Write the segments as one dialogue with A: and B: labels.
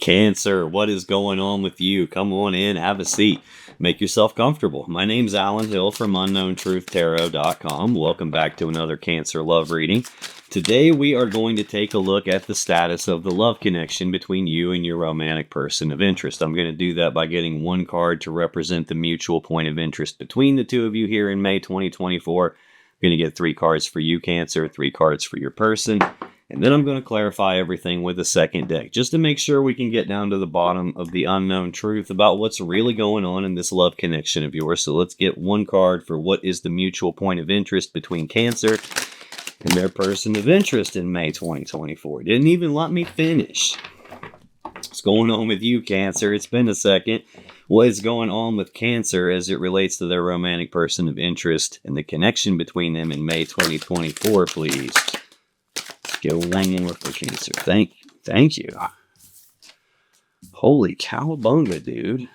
A: Cancer, what is going on with you? Come on in, have a seat, make yourself comfortable. My name's Alan Hill from UnknownTruthTarot.com. Welcome back to another Cancer love reading. Today we are going to take a look at the status of the love connection between you and your romantic person of interest. I'm going to do that by getting one card to represent the mutual point of interest between the two of you here in May 2024. I'm going to get 3 cards for you, Cancer, 3 cards for your person. And then I'm going to clarify everything with a second deck, just to make sure we can get down to the bottom of the unknown truth about what's really going on in this love connection of yours. So let's get one card for what is the mutual point of interest between Cancer and their person of interest in May 2024. Didn't even let me finish. What's going on with you, Cancer? It's been a second. What is going on with Cancer as it relates to their romantic person of interest and the connection between them in May 2024, please? Get one more for Cancer. Thank you. Holy cowabunga, dude.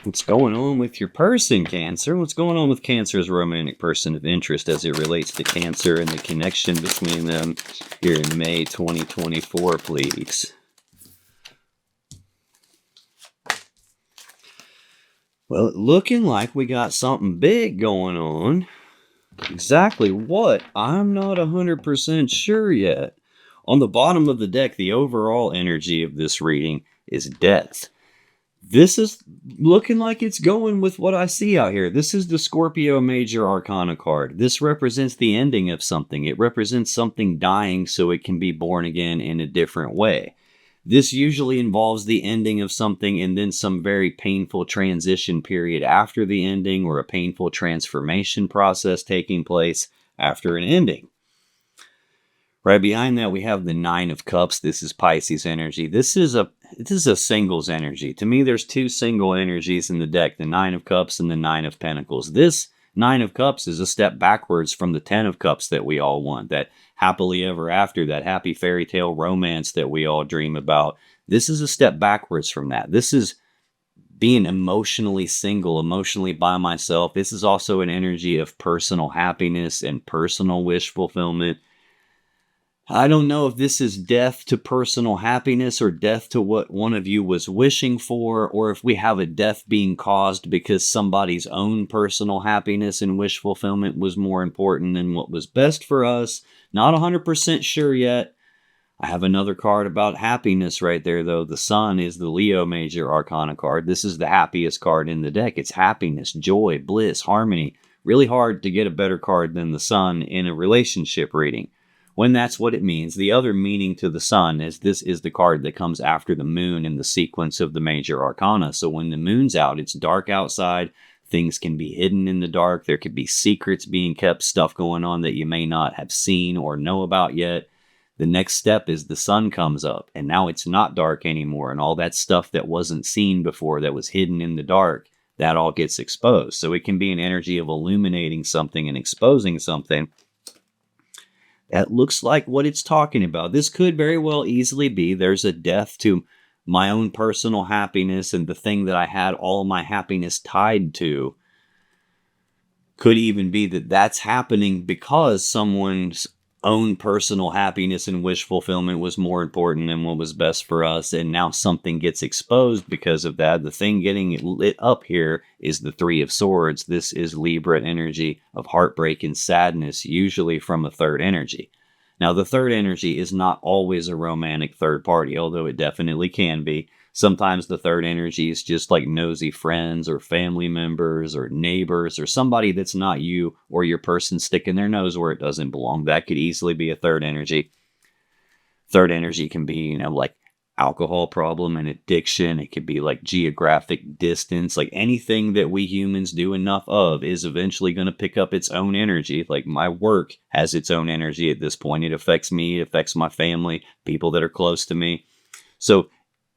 A: What's going on with your person, Cancer? What's going on with Cancer's romantic person of interest as it relates to Cancer and the connection between them here in May 2024, please? Well, looking like we got something big going on. Exactly what? I'm not 100% sure yet. On the bottom of the deck, the overall energy of this reading is death. This is looking like it's going with what I see out here. This is the Scorpio Major Arcana card. This represents the ending of something. It represents something dying so it can be born again in a different way. This usually involves the ending of something and then some very painful transition period after the ending, or a painful transformation process taking place after an ending. Right behind that, we have the Nine of Cups. This is Pisces energy. This is a singles energy. To me, there's 2 single energies in the deck, the Nine of Cups and the Nine of Pentacles. This Nine of Cups is a step backwards from the Ten of Cups that we all want, that happily ever after, that happy fairy tale romance that we all dream about. This is a step backwards from that. This is being emotionally single, emotionally by myself. This is also an energy of personal happiness and personal wish fulfillment. I don't know if this is death to personal happiness or death to what one of you was wishing for, or if we have a death being caused because somebody's own personal happiness and wish fulfillment was more important than what was best for us. Not 100% sure yet. I have another card about happiness right there, though. The Sun is the Leo Major Arcana card. This is the happiest card in the deck. It's happiness, joy, bliss, harmony. Really hard to get a better card than the Sun in a relationship reading, when that's what it means. The other meaning to the Sun is this is the card that comes after the Moon in the sequence of the Major Arcana. So when the Moon's out, it's dark outside. Things can be hidden in the dark. There could be secrets being kept, stuff going on that you may not have seen or know about yet. The next step is the Sun comes up, and now it's not dark anymore, and all that stuff that wasn't seen before, that was hidden in the dark, that all gets exposed. So it can be an energy of illuminating something and exposing something. That looks like what it's talking about. This could very well easily be there's a death to my own personal happiness, and the thing that I had all my happiness tied to. Could even be that that's happening because someone's own personal happiness and wish fulfillment was more important than what was best for us, and now something gets exposed because of that. The thing getting lit up here is the Three of Swords. This is Libra energy of heartbreak and sadness, usually from a third energy. Now, the third energy is not always a romantic third party, although it definitely can be. Sometimes the third energy is just like nosy friends or family members or neighbors or somebody that's not you or your person sticking their nose where it doesn't belong. That could easily be a third energy. Third energy can be, like alcohol problem and addiction. It could be like geographic distance. Like anything that we humans do enough of is eventually going to pick up its own energy. Like my work has its own energy at this point. It affects me. It affects my family, people that are close to me. So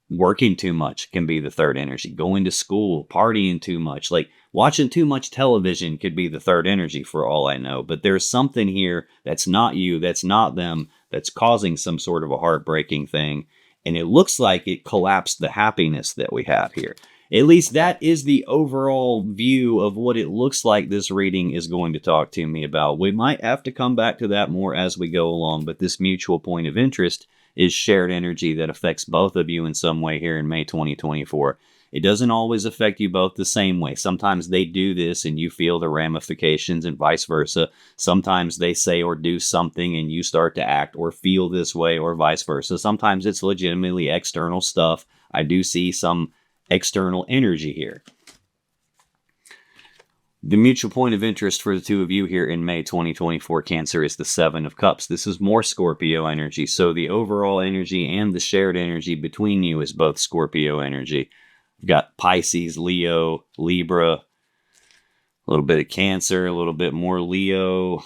A: working too much can be the third energy. Going to school, partying too much, like watching too much television could be the third energy for all I know. But there's something here that's not you, that's not them, that's causing some sort of a heartbreaking thing. And it looks like it collapsed the happiness that we have here. At least that is the overall view of what it looks like this reading is going to talk to me about. We might have to come back to that more as we go along, but this mutual point of interest is shared energy that affects both of you in some way here in May 2024. It doesn't always affect you both the same way. Sometimes they do this and you feel the ramifications, and vice versa. Sometimes they say or do something and you start to act or feel this way, or vice versa. Sometimes it's legitimately external stuff. I do see some external energy here. The mutual point of interest for the two of you here in May 2024, Cancer, is the Seven of Cups. This is more Scorpio energy. So the overall energy and the shared energy between you is both Scorpio energy. We've got Pisces, Leo, Libra, a little bit of Cancer, a little bit more Leo, a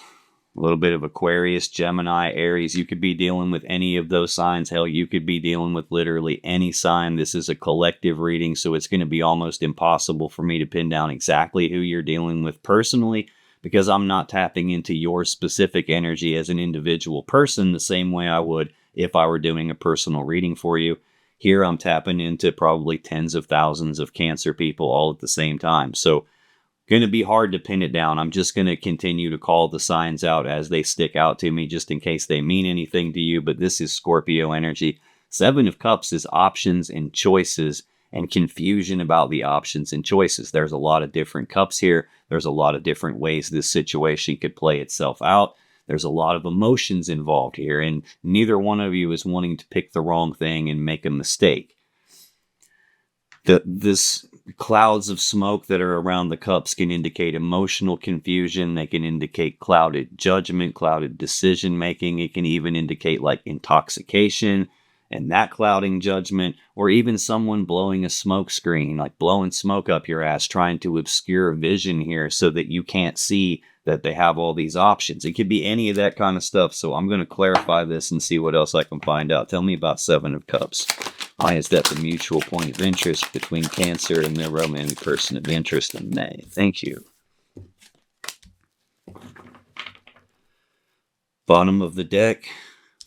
A: little bit of Aquarius, Gemini, Aries. You could be dealing with any of those signs. Hell, you could be dealing with literally any sign. This is a collective reading, so it's going to be almost impossible for me to pin down exactly who you're dealing with personally, because I'm not tapping into your specific energy as an individual person the same way I would if I were doing a personal reading for you. Here I'm tapping into probably tens of thousands of Cancer people all at the same time. So going to be hard to pin it down. I'm just going to continue to call the signs out as they stick out to me, just in case they mean anything to you. But this is Scorpio energy. Seven of Cups is options and choices and confusion about the options and choices. There's a lot of different cups here. There's a lot of different ways this situation could play itself out. There's a lot of emotions involved here, and neither one of you is wanting to pick the wrong thing and make a mistake. This clouds of smoke that are around the cups can indicate emotional confusion. They can indicate clouded judgment, clouded decision making. It can even indicate like intoxication and that clouding judgment, or even someone blowing a smoke screen, like blowing smoke up your ass, trying to obscure vision here so that you can't see that they have all these options. It could be any of that kind of stuff. So I'm going to clarify this and see what else I can find out. Tell me about Seven of Cups. Why is that the mutual point of interest between Cancer and their romantic person of interest in May? Thank you. Bottom of the deck,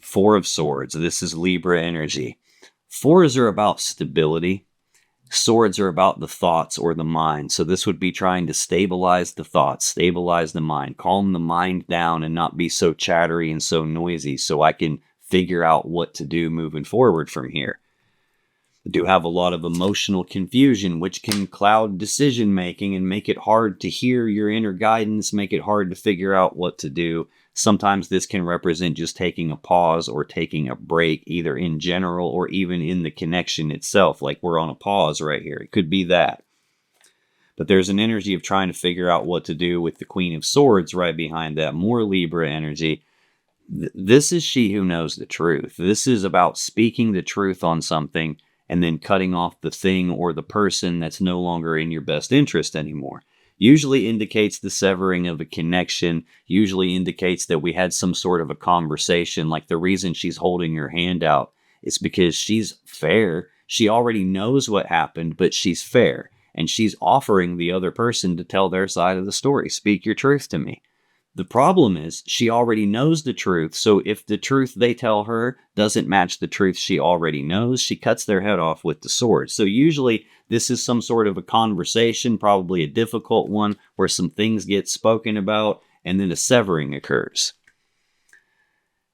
A: Four of Swords. This is Libra energy. Fours are about stability. Swords are about the thoughts or the mind. So this would be trying to stabilize the thoughts, stabilize the mind, calm the mind down and not be so chattery and so noisy so I can figure out what to do moving forward from here. I do have a lot of emotional confusion, which can cloud decision making and make it hard to hear your inner guidance, make it hard to figure out what to do. Sometimes this can represent just taking a pause or taking a break, either in general or even in the connection itself, like we're on a pause right here. It could be that. But there's an energy of trying to figure out what to do with the Queen of Swords right behind that. More Libra energy. This is she who knows the truth. This is about speaking the truth on something and then cutting off the thing or the person that's no longer in your best interest anymore. Usually indicates the severing of a connection, usually indicates that we had some sort of a conversation. Like the reason she's holding her hand out is because she's fair. She already knows what happened, but she's fair. And she's offering the other person to tell their side of the story. Speak your truth to me. The problem is she already knows the truth, so if the truth they tell her doesn't match the truth she already knows, she cuts their head off with the sword. So usually this is some sort of a conversation, probably a difficult one, where some things get spoken about, and then a severing occurs.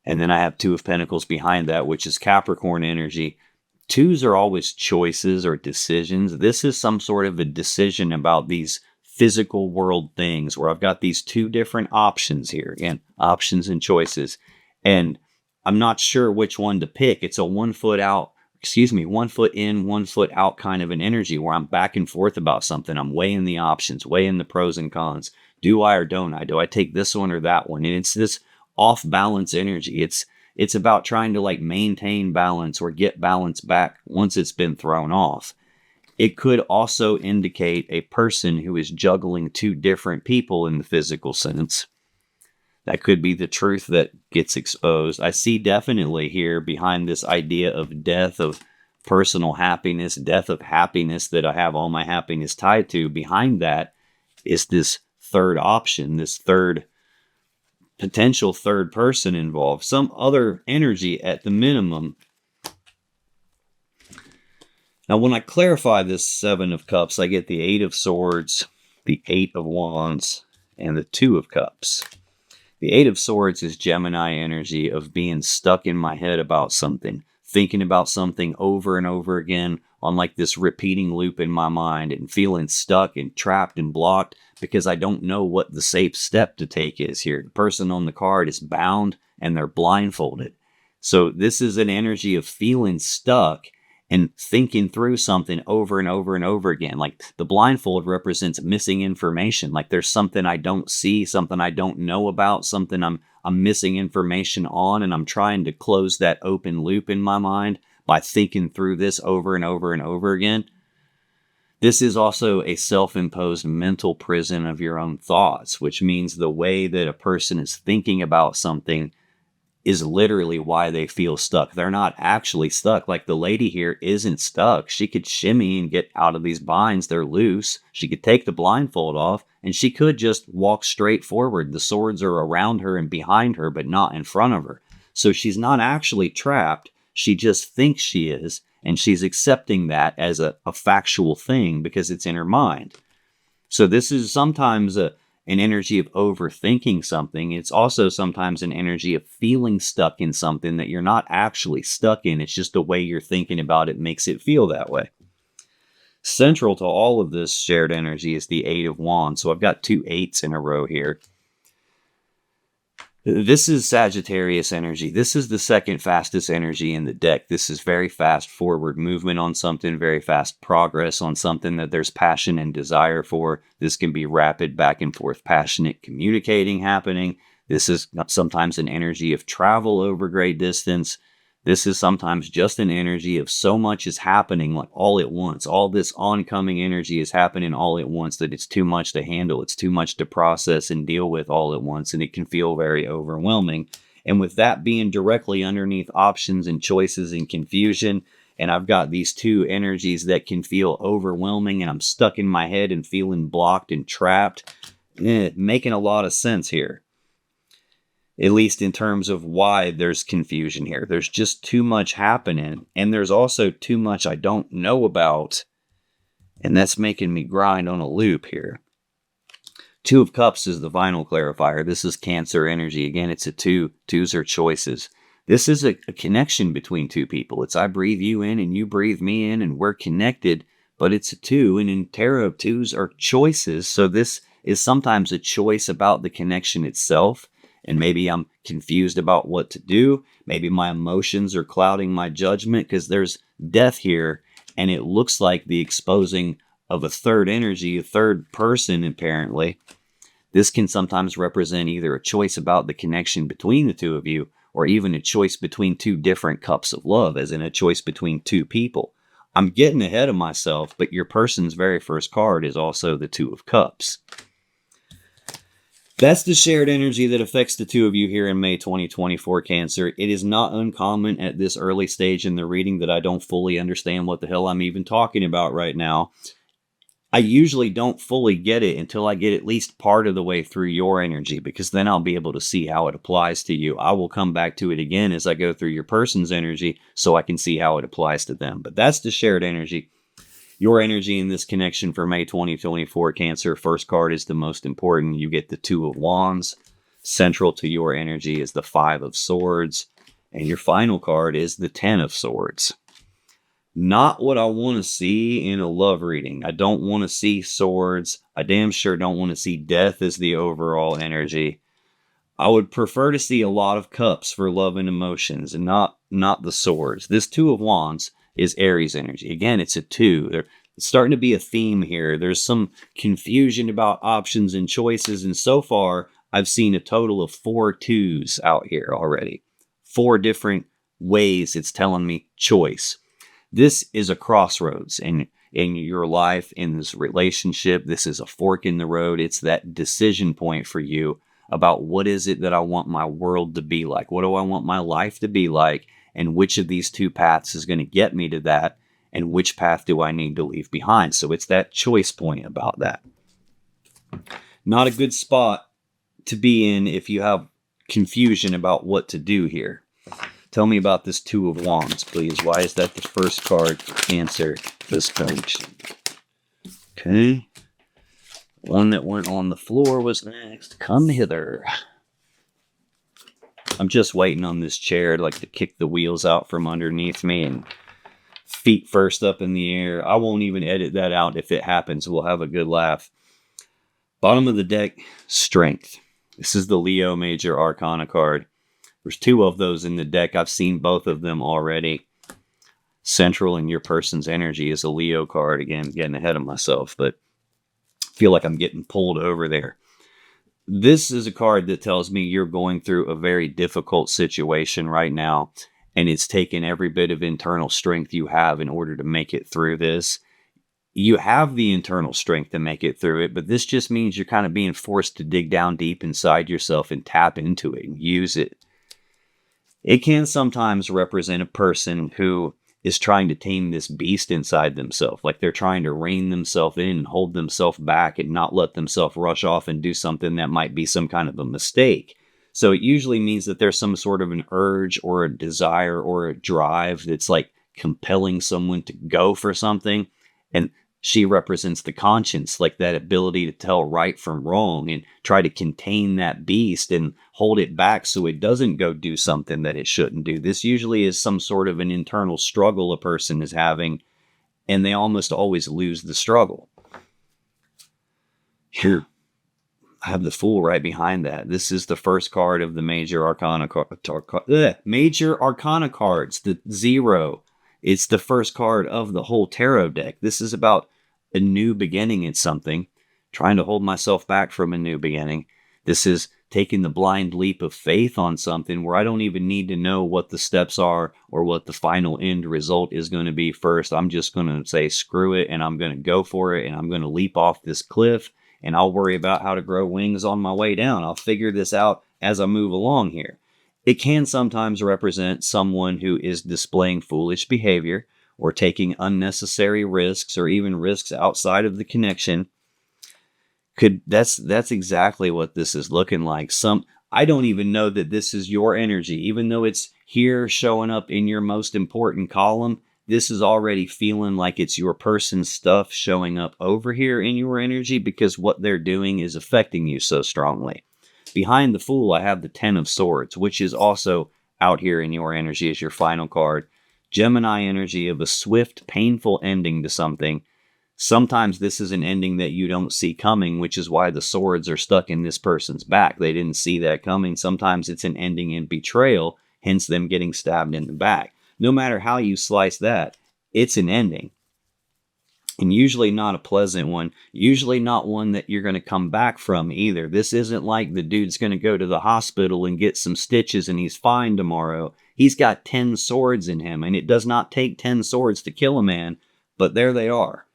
A: And then I have Two of Pentacles behind that, which is Capricorn energy. Twos are always choices or decisions. This is some sort of a decision about these physical world things where I've got these two different options here. Again, options and choices. And I'm not sure which one to pick. It's a 1 foot out, 1 foot in, 1 foot out kind of an energy where I'm back and forth about something. I'm weighing the options, weighing the pros and cons. Do I or don't I? Do I take this one or that one? And it's this off balance energy. It's about trying to like maintain balance or get balance back once it's been thrown off. It could also indicate a person who is juggling two different people in the physical sense. That could be the truth that gets exposed. I see definitely here behind this idea of death of personal happiness, death of happiness that I have all my happiness tied to. Behind that is this third option, this third potential third person involved, some other energy at the minimum. Now, when I clarify this Seven of Cups, I get the Eight of Swords, the Eight of Wands, and the Two of Cups. The Eight of Swords is Gemini energy of being stuck in my head about something. thinking about something over and over again on like this repeating loop in my mind and feeling stuck and trapped and blocked because I don't know what the safe step to take is here. The person on the card is bound and they're blindfolded. So this is an energy of feeling stuck and thinking through something over and over and over again. Like the blindfold represents missing information. Like there's something I don't see, something I don't know about, something I'm missing information on, and I'm trying to close that open loop in my mind by thinking through this over and over and over again. This is also a self-imposed mental prison of your own thoughts, which means the way that a person is thinking about something is literally why they feel stuck. They're not actually stuck. Like the lady here isn't stuck. She could shimmy and get out of these binds. They're loose. She could take the blindfold off and she could just walk straight forward. The swords are around her and behind her, but not in front of her. So she's not actually trapped. She just thinks she is. And she's accepting that as a factual thing because it's in her mind. So this is sometimes an energy of overthinking something. It's also sometimes an energy of feeling stuck in something that you're not actually stuck in. It's just the way you're thinking about it makes it feel that way. Central to all of this shared energy is the Eight of Wands. So I've got 2 8s in a row here. This is Sagittarius energy. This is the second fastest energy in the deck. This is very fast forward movement on something, very fast progress on something that there's passion and desire for. This can be rapid back and forth, passionate communicating happening. This is sometimes an energy of travel over great distance. This is sometimes just an energy of so much is happening like all at once. All this oncoming energy is happening all at once that it's too much to handle. It's too much to process and deal with all at once, and it can feel very overwhelming. And with that being directly underneath options and choices and confusion, and I've got these 2 energies that can feel overwhelming and I'm stuck in my head and feeling blocked and trapped, making a lot of sense here. At least in terms of why there's confusion here. There's just too much happening, and there's also too much I don't know about, and that's making me grind on a loop here. 2 of Cups is the final clarifier. This is Cancer energy. Again, it's a 2. 2s are choices. This is a connection between 2 people. It's I breathe you in and you breathe me in, and we're connected, but it's a 2, and in tarot, 2s are choices. So this is sometimes a choice about the connection itself. And maybe I'm confused about what to do. Maybe my emotions are clouding my judgment because there's death here. And it looks like the exposing of a third energy, a third person, apparently. This can sometimes represent either a choice about the connection between the 2 of you, or even a choice between 2 different cups of love, as in a choice between 2 people. I'm getting ahead of myself, but your person's very first card is also the 2 of Cups. That's the shared energy that affects the 2 of you here in May 2024, Cancer. It is not uncommon at this early stage in the reading that I don't fully understand what the hell I'm even talking about right now. I usually don't fully get it until I get at least part of the way through your energy, because then I'll be able to see how it applies to you. I will come back to it again as I go through your person's energy so I can see how it applies to them. But that's the shared energy. Your energy in this connection for May 2024, Cancer. First card is the most important. You get the 2 of Wands. Central to your energy is the 5 of Swords. And your final card is the 10 of Swords. Not what I want to see in a love reading. I don't want to see swords. I damn sure don't want to see death as the overall energy. I would prefer to see a lot of cups for love and emotions, and not the swords. This 2 of Wands is Aries energy. Again, it's a 2. There's starting to be a theme here. There's some confusion about options and choices, and so far, I've seen a total of 4 2s out here already. 4 different ways it's telling me choice. This is a crossroads in your life, in this relationship. This is a fork in the road. It's that decision point for you about what is it that I want my world to be like? What do I want my life to be like? And which of these 2 paths is going to get me to that? And which path do I need to leave behind? So it's that choice point about that. Not a good spot to be in if you have confusion about what to do here. Tell me about this 2 of Wands, please. Why is that the first card for Cancer this connection? Okay. One that went on the floor was next. Come hither. I'm just waiting on this chair to kick the wheels out from underneath me and feet first up in the air. I won't even edit that out if it happens. We'll have a good laugh. Bottom of the deck, Strength. This is the Leo Major Arcana card. There's 2 of those in the deck. I've seen both of them already. Central in your person's energy is a Leo card. Again, getting ahead of myself, but I feel like I'm getting pulled over there. This is a card that tells me you're going through a very difficult situation right now, and it's taken every bit of internal strength you have in order to make it through this. You have the internal strength to make it through it, but this just means you're kind of being forced to dig down deep inside yourself and tap into it and use it. It can sometimes represent a person who is trying to tame this beast inside themselves, like they're trying to rein themselves in and hold themselves back and not let themselves rush off and do something that might be some kind of a mistake. So it usually means that there's some sort of an urge or a desire or a drive that's like compelling someone to go for something. And she represents the conscience, like that ability to tell right from wrong and try to contain that beast and hold it back so it doesn't go do something that it shouldn't do. This usually is some sort of an internal struggle a person is having, and they almost always lose the struggle. Here, I have the Fool right behind that. This is the first card of the Major Arcana Major Arcana cards, the 0. It's the first card of the whole tarot deck. This is about a new beginning in something, trying to hold myself back from a new beginning. This is taking the blind leap of faith on something where I don't even need to know what the steps are or what the final end result is going to be first. I'm just going to say, screw it, and I'm going to go for it, and I'm going to leap off this cliff, and I'll worry about how to grow wings on my way down. I'll figure this out as I move along here. It can sometimes represent someone who is displaying foolish behavior or taking unnecessary risks or even risks outside of the connection. That's exactly what this is looking like. I don't even know that this is your energy, even though it's here showing up in your most important column. This is already feeling like it's your person's stuff showing up over here in your energy because what they're doing is affecting you so strongly. Behind the Fool, I have the 10 of Swords, which is also out here in your energy as your final card. Gemini energy of a swift, painful ending to something. Sometimes this is an ending that you don't see coming, which is why the swords are stuck in this person's back. They didn't see that coming. Sometimes it's an ending in betrayal, hence them getting stabbed in the back. No matter how you slice that, it's an ending. And usually not a pleasant one. Usually not one that you're going to come back from either. This isn't like the dude's going to go to the hospital and get some stitches and he's fine tomorrow. He's got 10 swords in him, and it does not take 10 swords to kill a man, but there they are.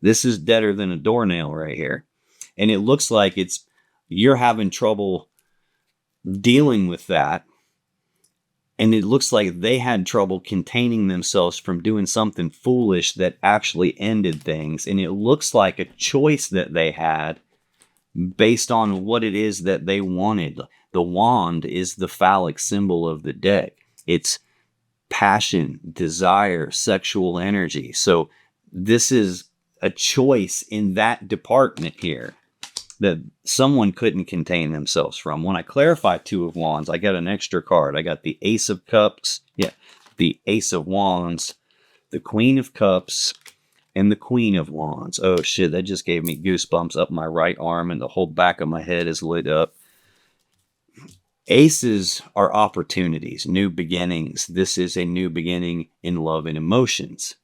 A: This is deader than a doornail right here. And it looks like you're having trouble dealing with that. And it looks like they had trouble containing themselves from doing something foolish that actually ended things. And it looks like a choice that they had based on what it is that they wanted. The wand is the phallic symbol of the deck. It's passion, desire, sexual energy. So this is a choice in that department here that someone couldn't contain themselves from. When I clarify 2 of Wands, I got an extra card. I got the Ace of Cups, the Ace of Wands, the Queen of Cups, and the Queen of Wands. Oh shit, that just gave me goosebumps up my right arm, and the whole back of my head is lit up. Aces are opportunities, new beginnings. This is a new beginning in love and emotions.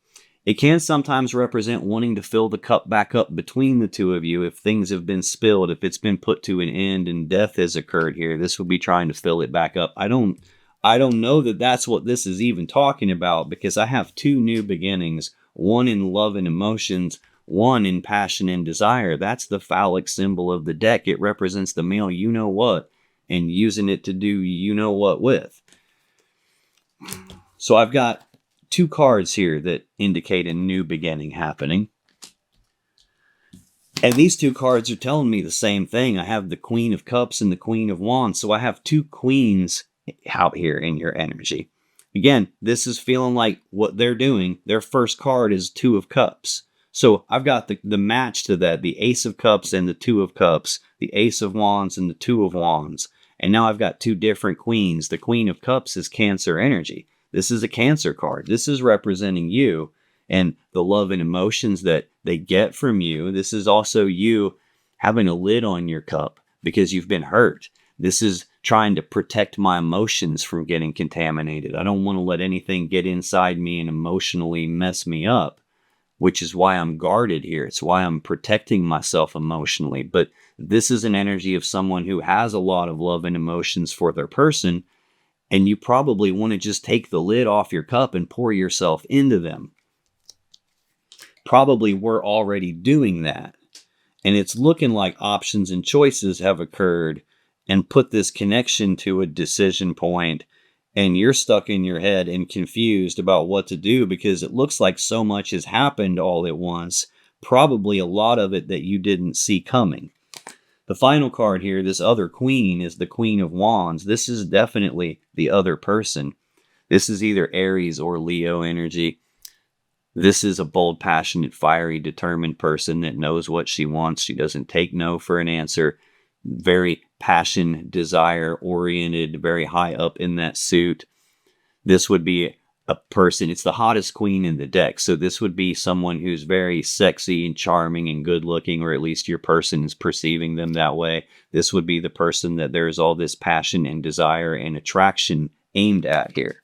A: It can sometimes represent wanting to fill the cup back up between the 2 of you if things have been spilled, if it's been put to an end and death has occurred here. This will be trying to fill it back up. I don't know that that's what this is even talking about, because I have 2 new beginnings, one in love and emotions, one in passion and desire. That's the phallic symbol of the deck. It represents the male you-know-what and using it to do you-know-what with. So I've got 2 cards here that indicate a new beginning happening. And these 2 cards are telling me the same thing. I have the Queen of Cups and the Queen of Wands. So I have 2 queens out here in your energy. Again, this is feeling like what they're doing. Their first card is 2 of Cups. So I've got the match to that, the Ace of Cups and the 2 of Cups, the Ace of Wands and the 2 of Wands. And now I've got two different queens. The Queen of Cups is Cancer energy. This is a Cancer card. This is representing you and the love and emotions that they get from you. This is also you having a lid on your cup because you've been hurt. This is trying to protect my emotions from getting contaminated. I don't want to let anything get inside me and emotionally mess me up, which is why I'm guarded here. It's why I'm protecting myself emotionally. But this is an energy of someone who has a lot of love and emotions for their person, and you probably want to just take the lid off your cup and pour yourself into them. Probably we're already doing that. And it's looking like options and choices have occurred and put this connection to a decision point, and you're stuck in your head and confused about what to do because it looks like so much has happened all at once, probably a lot of it that you didn't see coming. The final card here, this other queen, is the Queen of Wands. This is definitely the other person. This is either Aries or Leo energy. This is a bold, passionate, fiery, determined person that knows what she wants. She doesn't take no for an answer. Very passion, desire oriented, very high up in that suit. This would be a person, it's the hottest queen in the deck. So this would be someone who's very sexy and charming and good looking, or at least your person is perceiving them that way. This would be the person that there's all this passion and desire and attraction aimed at here.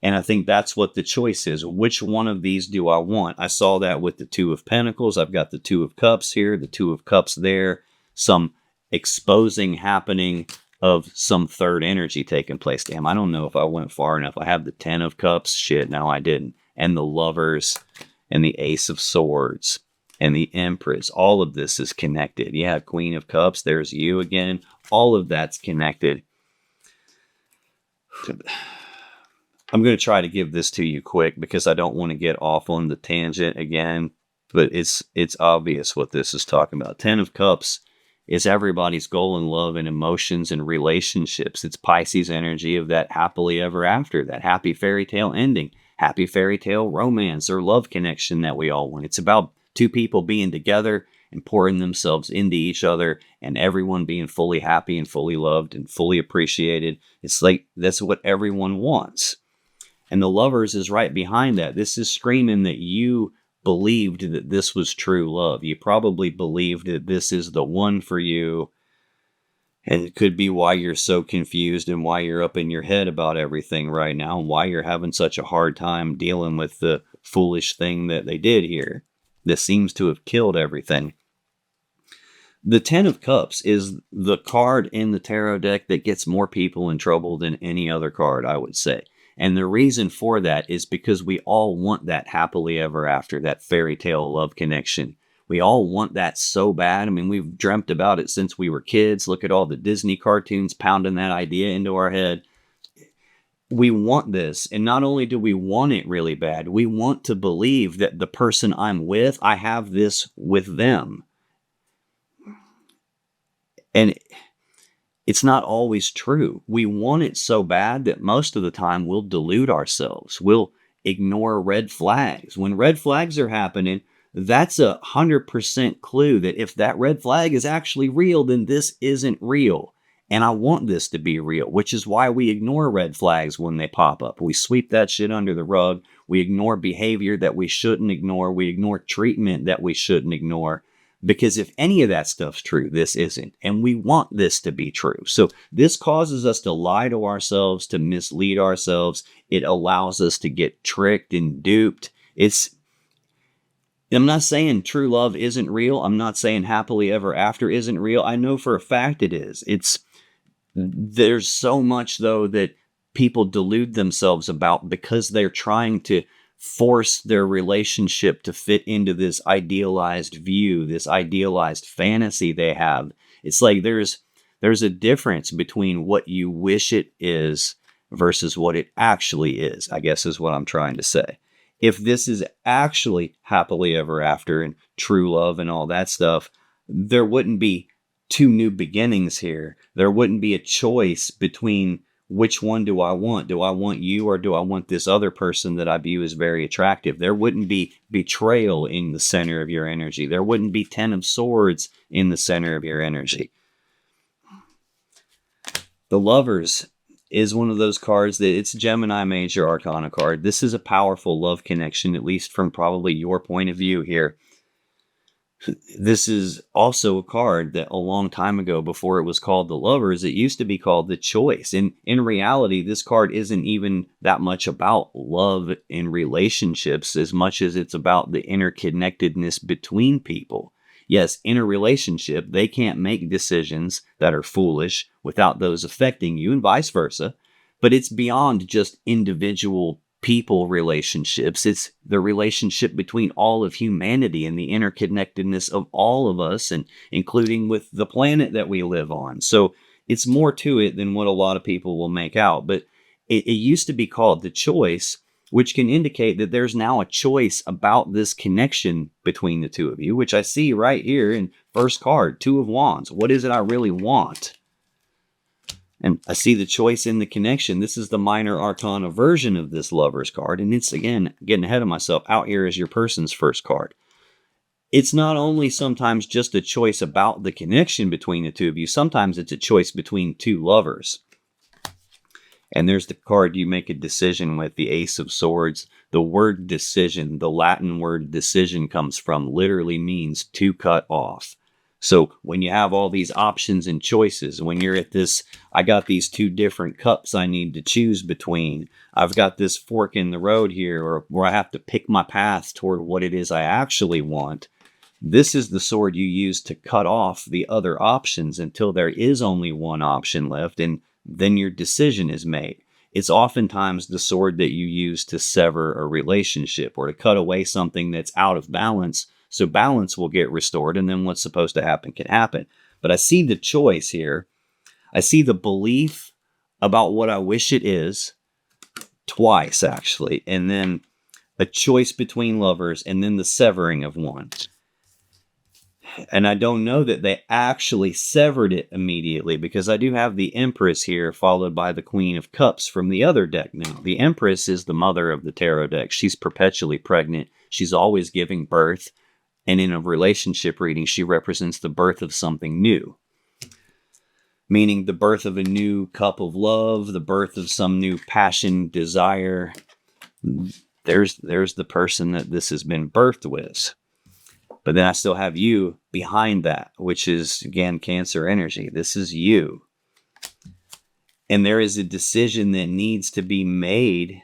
A: And I think that's what the choice is. Which one of these do I want? I saw that with the Two of Pentacles. I've got the Two of Cups here, the Two of Cups there. Some exposing happening of some third energy taking place. Damn, I don't know if I went far enough. I have the Ten of Cups. Shit, no, I didn't. And the Lovers and the Ace of Swords and the Empress. All of this is connected. Yeah, Queen of Cups. There's you again. All of that's connected. I'm going to try to give this to you quick because I don't want to get off on the tangent again, but it's obvious what this is talking about. Ten of Cups is everybody's goal in love and emotions and relationships. It's Pisces energy of that happily ever after, that happy fairy tale ending, happy fairy tale romance or love connection that we all want. It's about two people being together and pouring themselves into each other and everyone being fully happy and fully loved and fully appreciated. It's like that's what everyone wants. And the Lovers is right behind that. This is screaming that you believed that this was true love. You probably believed that this is the one for you. And it could be why you're so confused and why you're up in your head about everything right now and why you're having such a hard time dealing with the foolish thing that they did here. This seems to have killed everything. The Ten of Cups is the card in the tarot deck that gets more people in trouble than any other card, I would say. And the reason for that is because we all want that happily ever after, that fairy tale love connection. We all want that so bad. I mean, we've dreamt about it since we were kids. Look at all the Disney cartoons pounding that idea into our head. We want this. And not only do we want it really bad, we want to believe that the person I'm with, I have this with them. And it's not always true. We want it so bad that most of the time we'll delude ourselves. We'll ignore red flags. When red flags are happening, that's 100% clue that if that red flag is actually real, then this isn't real. And I want this to be real, which is why we ignore red flags when they pop up. We sweep that shit under the rug. We ignore behavior that we shouldn't ignore. We ignore treatment that we shouldn't ignore. Because if any of that stuff's true, this isn't. And we want this to be true. So this causes us to lie to ourselves, to mislead ourselves. It allows us to get tricked and duped. I'm not saying true love isn't real. I'm not saying happily ever after isn't real. I know for a fact it is. There's so much, though, that people delude themselves about because they're trying to force their relationship to fit into this idealized view, this idealized fantasy they have. It's like there's a difference between what you wish it is versus what it actually is, I guess is what I'm trying to say. If this is actually happily ever after and true love and all that stuff, there wouldn't be two new beginnings here. There wouldn't be a choice between which one do I want? Do I want you or do I want this other person that I view as very attractive? There wouldn't be betrayal in the center of your energy. There wouldn't be Ten of Swords in the center of your energy. The Lovers is one of those cards that it's a Gemini Major Arcana card. This is a powerful love connection, at least from probably your point of view here. This is also a card that a long time ago, before it was called the Lovers, it used to be called the Choice. And in reality, this card isn't even that much about love in relationships as much as it's about the interconnectedness between people. Yes, in a relationship, they can't make decisions that are foolish without those affecting you and vice versa. But it's beyond just individual people relationships. It's the relationship between all of humanity and the interconnectedness of all of us, and including with the planet that we live on. So it's more to it than what a lot of people will make out. But it used to be called the Choice, which can indicate that there's now a choice about this connection between the two of you, which I see right here in first card, Two of Wands. What is it I really want? And I see the choice in the connection. This is the minor arcana version of this Lovers card. And it's, again, getting ahead of myself, out here is your person's first card. It's not only sometimes just a choice about the connection between the two of you. Sometimes it's a choice between two lovers. And there's the card you make a decision with, the Ace of Swords. The word decision, the Latin word decision comes from, literally means to cut off. So when you have all these options and choices, when you're at this, I got these two different cups I need to choose between. I've got this fork in the road here, or where I have to pick my path toward what it is I actually want. This is the sword you use to cut off the other options until there is only one option left, and then your decision is made. It's oftentimes the sword that you use to sever a relationship or to cut away something that's out of balance, so balance will get restored, and then what's supposed to happen can happen. But I see the choice here. I see the belief about what I wish it is twice, actually, and then a choice between lovers, and then the severing of one. And I don't know that they actually severed it immediately, because I do have the Empress here followed by the Queen of Cups from the other deck now. The Empress is the mother of the tarot deck. She's perpetually pregnant. She's always giving birth. And in a relationship reading, she represents the birth of something new. Meaning the birth of a new cup of love, the birth of some new passion, desire. There's the person that this has been birthed with. But then I still have you behind that, which is, again, Cancer energy. This is you. And there is a decision that needs to be made.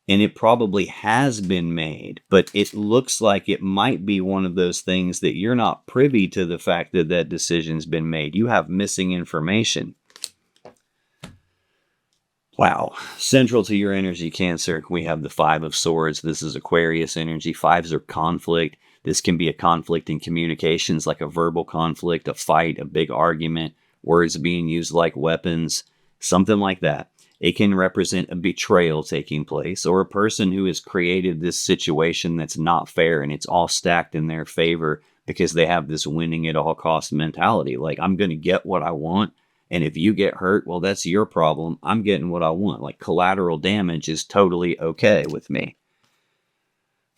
A: And it probably has been made, but it looks like it might be one of those things that you're not privy to the fact that that decision's been made. You have missing information. Wow. Central to your energy, Cancer, we have the Five of Swords. This is Aquarius energy. Fives are conflict. This can be a conflict in communications, like a verbal conflict, a fight, a big argument, words being used like weapons, something like that. It can represent a betrayal taking place, or a person who has created this situation that's not fair and it's all stacked in their favor because they have this winning at all cost mentality. Like, I'm going to get what I want. And if you get hurt, well, that's your problem. I'm getting what I want. Like, collateral damage is totally okay with me.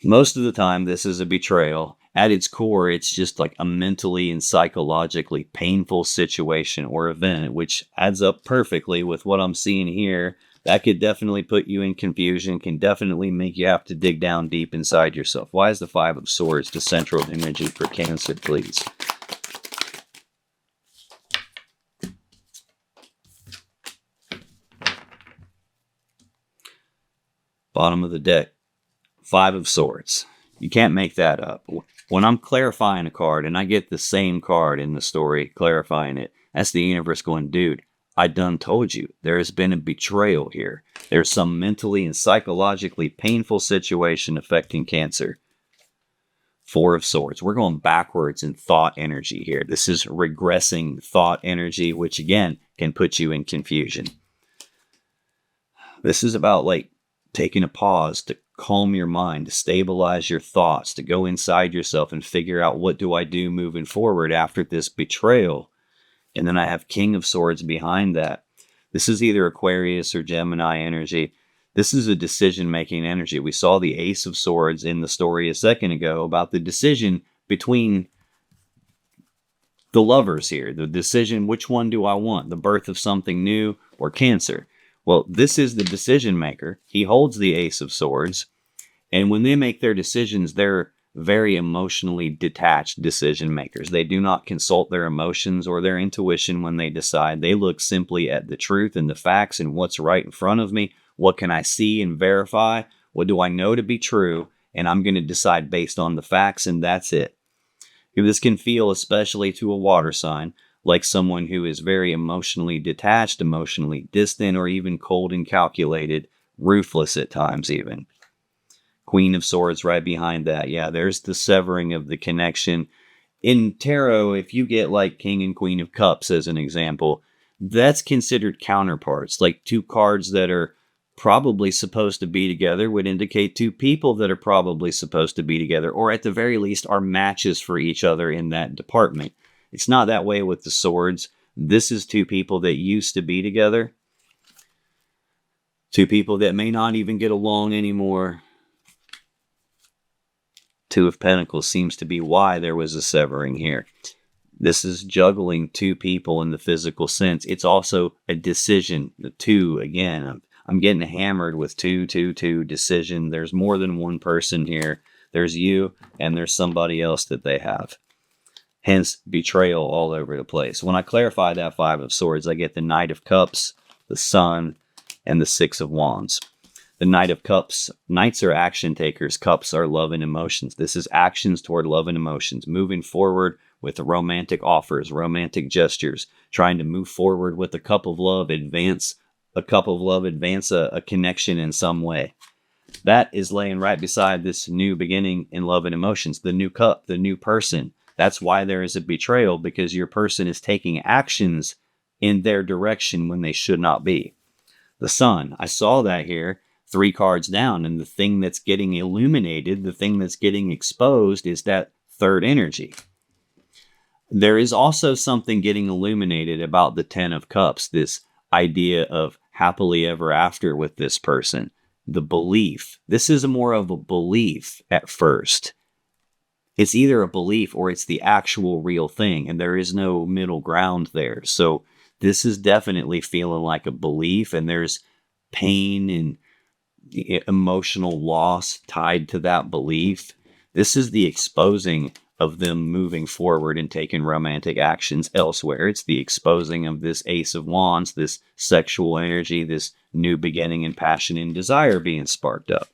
A: Most of the time, this is a betrayal. At its core, it's just like a mentally and psychologically painful situation or event, which adds up perfectly with what I'm seeing here. That could definitely put you in confusion, can definitely make you have to dig down deep inside yourself. Why is the Five of Swords the central energy for Cancer, please? Bottom of the deck, Five of Swords. You can't make that up. When I'm clarifying a card and I get the same card in the story, clarifying it, that's the universe going, dude, I done told you. There has been a betrayal here. There's some mentally and psychologically painful situation affecting Cancer. Four of Swords. We're going backwards in thought energy here. This is regressing thought energy, which again can put you in confusion. This is about like taking a pause to calm your mind, to stabilize your thoughts, to go inside yourself and figure out, what do I do moving forward after this betrayal? And then I have King of Swords behind that. This is either Aquarius or Gemini energy. This is a decision-making energy. We saw the Ace of Swords in the story a second ago about the decision between The Lovers here, the decision, which one do I want? The birth of something new or Cancer? Well, this is the decision maker. He holds the Ace of Swords. And when they make their decisions, they're very emotionally detached decision makers. They do not consult their emotions or their intuition when they decide. They look simply at the truth and the facts and what's right in front of me. What can I see and verify? What do I know to be true? And I'm going to decide based on the facts, and that's it. This can feel, especially to a water sign, like someone who is very emotionally detached, emotionally distant, or even cold and calculated, ruthless at times even. Queen of Swords right behind that. Yeah, there's the severing of the connection. In tarot, if you get like King and Queen of Cups as an example, that's considered counterparts. Like two cards that are probably supposed to be together would indicate two people that are probably supposed to be together, or at the very least are matches for each other in that department. It's not that way with the swords. This is two people that used to be together. Two people that may not even get along anymore. Two of Pentacles seems to be why there was a severing here. This is juggling two people in the physical sense. It's also a decision. The two, again, I'm getting hammered with two decision. There's more than one person here. There's you and there's somebody else that they have. Hence, betrayal all over the place. When I clarify that Five of Swords, I get the Knight of Cups, the Sun, and the Six of Wands. The Knight of Cups, Knights are action takers. Cups are love and emotions. This is actions toward love and emotions. Moving forward with romantic offers, romantic gestures. Trying to move forward with a cup of love, advance a connection in some way. That is laying right beside this new beginning in love and emotions. The new cup, the new person. That's why there is a betrayal, because your person is taking actions in their direction when they should not be. The Sun, I saw that here. 3 cards down, and the thing that's getting illuminated, the thing that's getting exposed is that third energy. There is also something getting illuminated about the 10 of Cups, this idea of happily ever after with this person. The belief. This is more of a belief at first. It's either a belief or it's the actual real thing, and there is no middle ground there. So this is definitely feeling like a belief, and there's pain and emotional loss tied to that belief. This is the exposing of them moving forward and taking romantic actions elsewhere. It's the exposing of this Ace of Wands, this sexual energy, this new beginning and passion and desire being sparked up.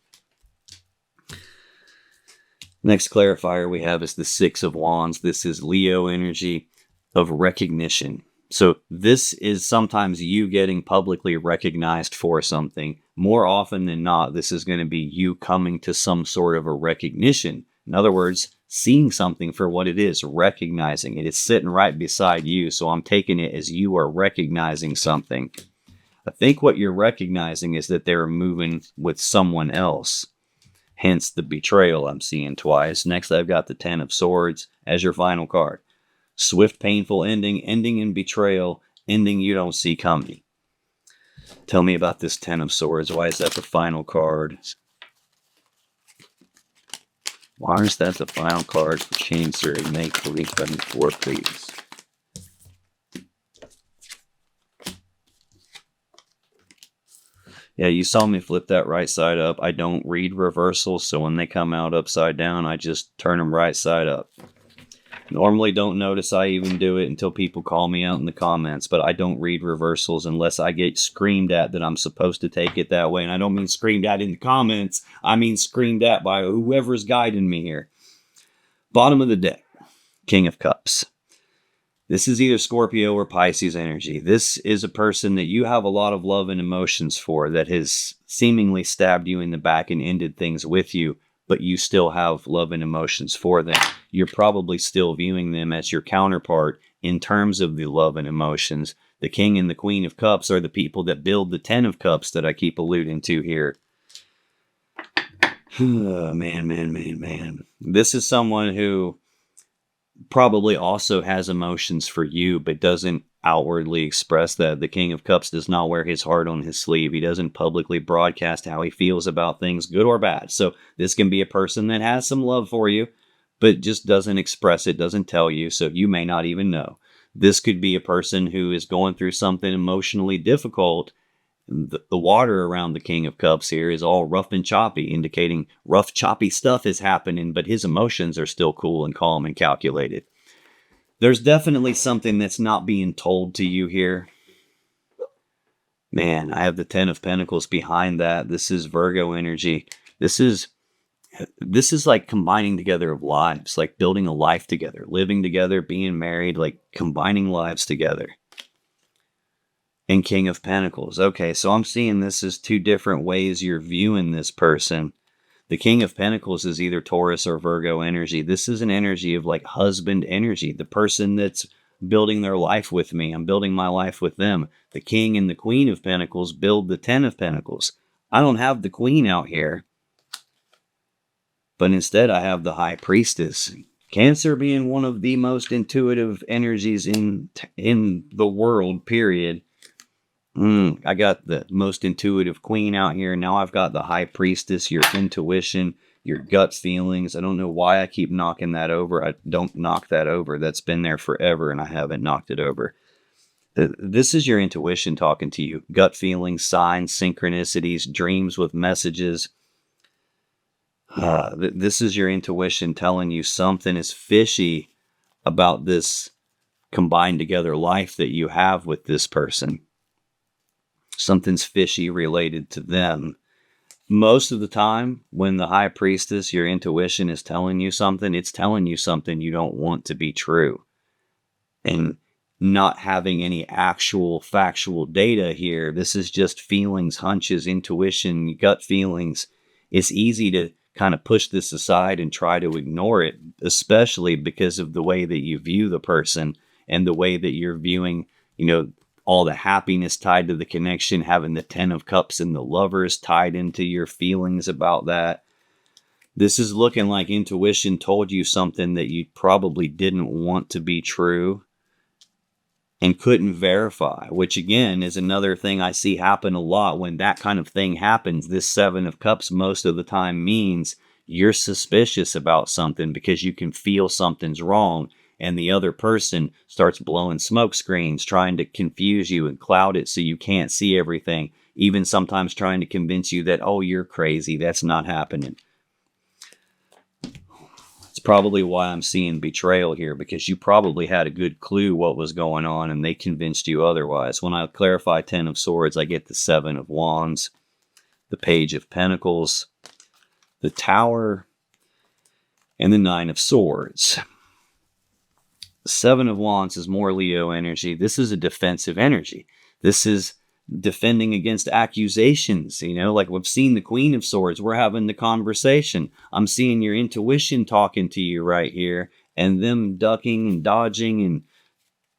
A: Next clarifier we have is the Six of Wands. This is Leo energy of recognition. So this is sometimes you getting publicly recognized for something. More often than not, this is going to be you coming to some sort of a recognition. In other words, seeing something for what it is, recognizing it. It's sitting right beside you, so I'm taking it as you are recognizing something. I think what you're recognizing is that they're moving with someone else. Hence the betrayal I'm seeing twice. Next, I've got the 10 of Swords as your final card. Swift, painful ending, ending in betrayal, ending you don't see coming. Tell me about this 10 of Swords. Why is that the final card? Why is that the final card for Cancer? Make 374, please. Yeah, you saw me flip that right side up. I don't read reversals, so when they come out upside down, I just turn them right side up. Normally don't notice I even do it until people call me out in the comments, but I don't read reversals unless I get screamed at that I'm supposed to take it that way. And I don't mean screamed at in the comments. I mean screamed at by whoever's guiding me here. Bottom of the deck, King of Cups. This is either Scorpio or Pisces energy. This is a person that you have a lot of love and emotions for, that has seemingly stabbed you in the back and ended things with you, but you still have love and emotions for them. You're probably still viewing them as your counterpart in terms of the love and emotions. The King and the Queen of Cups are the people that build the 10 of Cups that I keep alluding to here. Man. This is someone who probably also has emotions for you, but doesn't outwardly express that. The King of Cups does not wear his heart on his sleeve. He doesn't publicly broadcast how he feels about things, good or bad. So this can be a person that has some love for you, but just doesn't express it, doesn't tell you, so you may not even know. This could be a person who is going through something emotionally difficult. The water around the King of Cups here is all rough and choppy, indicating rough, choppy stuff is happening, but his emotions are still cool and calm and calculated. There's definitely something that's not being told to you here. Man, I have the Ten of Pentacles behind that. This is Virgo energy. This is like combining together of lives, like building a life together, living together, being married, like combining lives together. And King of Pentacles. Okay, so I'm seeing this as two different ways you're viewing this person. The King of Pentacles is either Taurus or Virgo energy. This is an energy of like husband energy, the person that's building their life with me. I'm building my life with them. The King and the Queen of Pentacles build the Ten of Pentacles. I don't have the Queen out here, but instead I have the High Priestess. Cancer being one of the most intuitive energies in the world, period. I got the most intuitive Queen out here. Now I've got the High Priestess, your intuition, your gut feelings. I don't know why I keep knocking that over. I don't knock that over. That's been there forever, and I haven't knocked it over. This is your intuition talking to you. Gut feelings, signs, synchronicities, dreams with messages. This is your intuition telling you something is fishy about this combined together life that you have with this person. Something's fishy related to them. Most of the time, when the High Priestess, your intuition is telling you something, it's telling you something you don't want to be true. And not having any actual factual data here, this is just feelings, hunches, intuition, gut feelings. It's easy to kind of push this aside and try to ignore it, especially because of the way that you view the person and the way that you're viewing, all the happiness tied to the connection, having the Ten of Cups and the Lovers tied into your feelings about that. This is looking like intuition told you something that you probably didn't want to be true and couldn't verify, which again is another thing I see happen a lot. When that kind of thing happens, this Seven of Cups most of the time means you're suspicious about something because you can feel something's wrong. And the other person starts blowing smoke screens, trying to confuse you and cloud it so you can't see everything. Even sometimes trying to convince you that, oh, you're crazy. That's not happening. It's probably why I'm seeing betrayal here, because you probably had a good clue what was going on and they convinced you otherwise. When I clarify Ten of Swords, I get the Seven of Wands, the Page of Pentacles, the Tower, and the Nine of Swords. Seven of Wands is more Leo energy. This is a defensive energy. This is defending against accusations. Like we've seen the Queen of Swords. We're having the conversation. I'm seeing your intuition talking to you right here, and them ducking and dodging and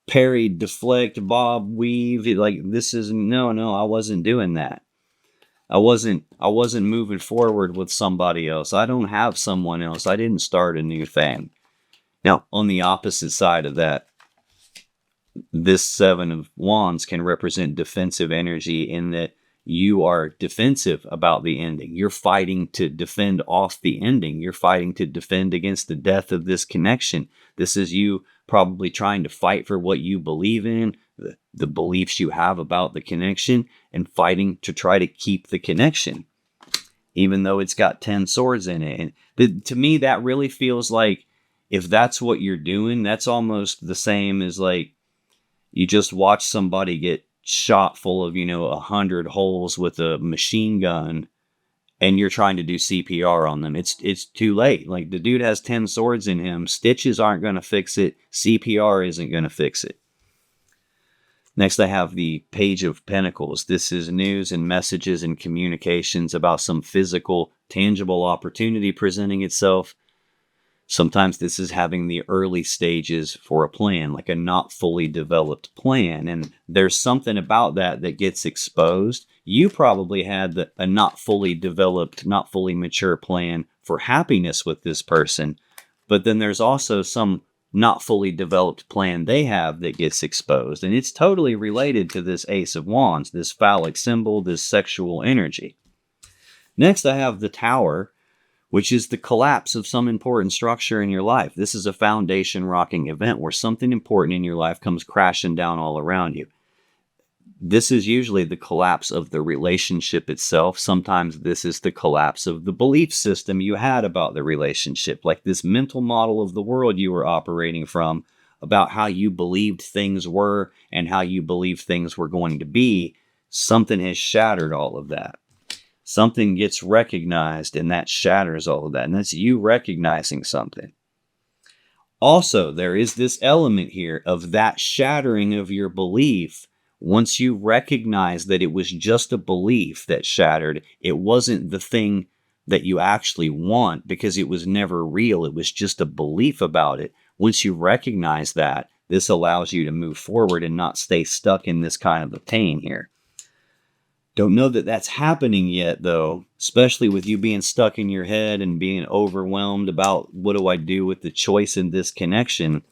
A: parry, deflect, bob, weave. Like this is no, I wasn't doing that. I wasn't moving forward with somebody else. I don't have someone else. I didn't start a new thing. Now, on the opposite side of that, this Seven of Wands can represent defensive energy in that you are defensive about the ending. You're fighting to defend off the ending. You're fighting to defend against the death of this connection. This is you probably trying to fight for what you believe in, the beliefs you have about the connection, and fighting to try to keep the connection, even though it's got 10 swords in it. And to me, that really feels like, if that's what you're doing, that's almost the same as like you just watch somebody get shot full of, 100 holes with a machine gun and you're trying to do CPR on them. It's too late. Like the dude has 10 swords in him. Stitches aren't going to fix it. CPR isn't going to fix it. Next, I have the Page of Pentacles. This is news and messages and communications about some physical, tangible opportunity presenting itself. Sometimes this is having the early stages for a plan, like a not fully developed plan. And there's something about that gets exposed. You probably had a not fully developed, not fully mature plan for happiness with this person. But then there's also some not fully developed plan they have that gets exposed. And it's totally related to this Ace of Wands, this phallic symbol, this sexual energy. Next, I have the Tower, which is the collapse of some important structure in your life. This is a foundation rocking event where something important in your life comes crashing down all around you. This is usually the collapse of the relationship itself. Sometimes this is the collapse of the belief system you had about the relationship, like this mental model of the world you were operating from about how you believed things were and how you believed things were going to be. Something has shattered all of that. Something gets recognized and that shatters all of that. And that's you recognizing something. Also, there is this element here of that shattering of your belief. Once you recognize that it was just a belief that shattered, it wasn't the thing that you actually want because it was never real. It was just a belief about it. Once you recognize that, this allows you to move forward and not stay stuck in this kind of a pain here. Don't know that that's happening yet, though, especially with you being stuck in your head and being overwhelmed about what do I do with the choice in this connection.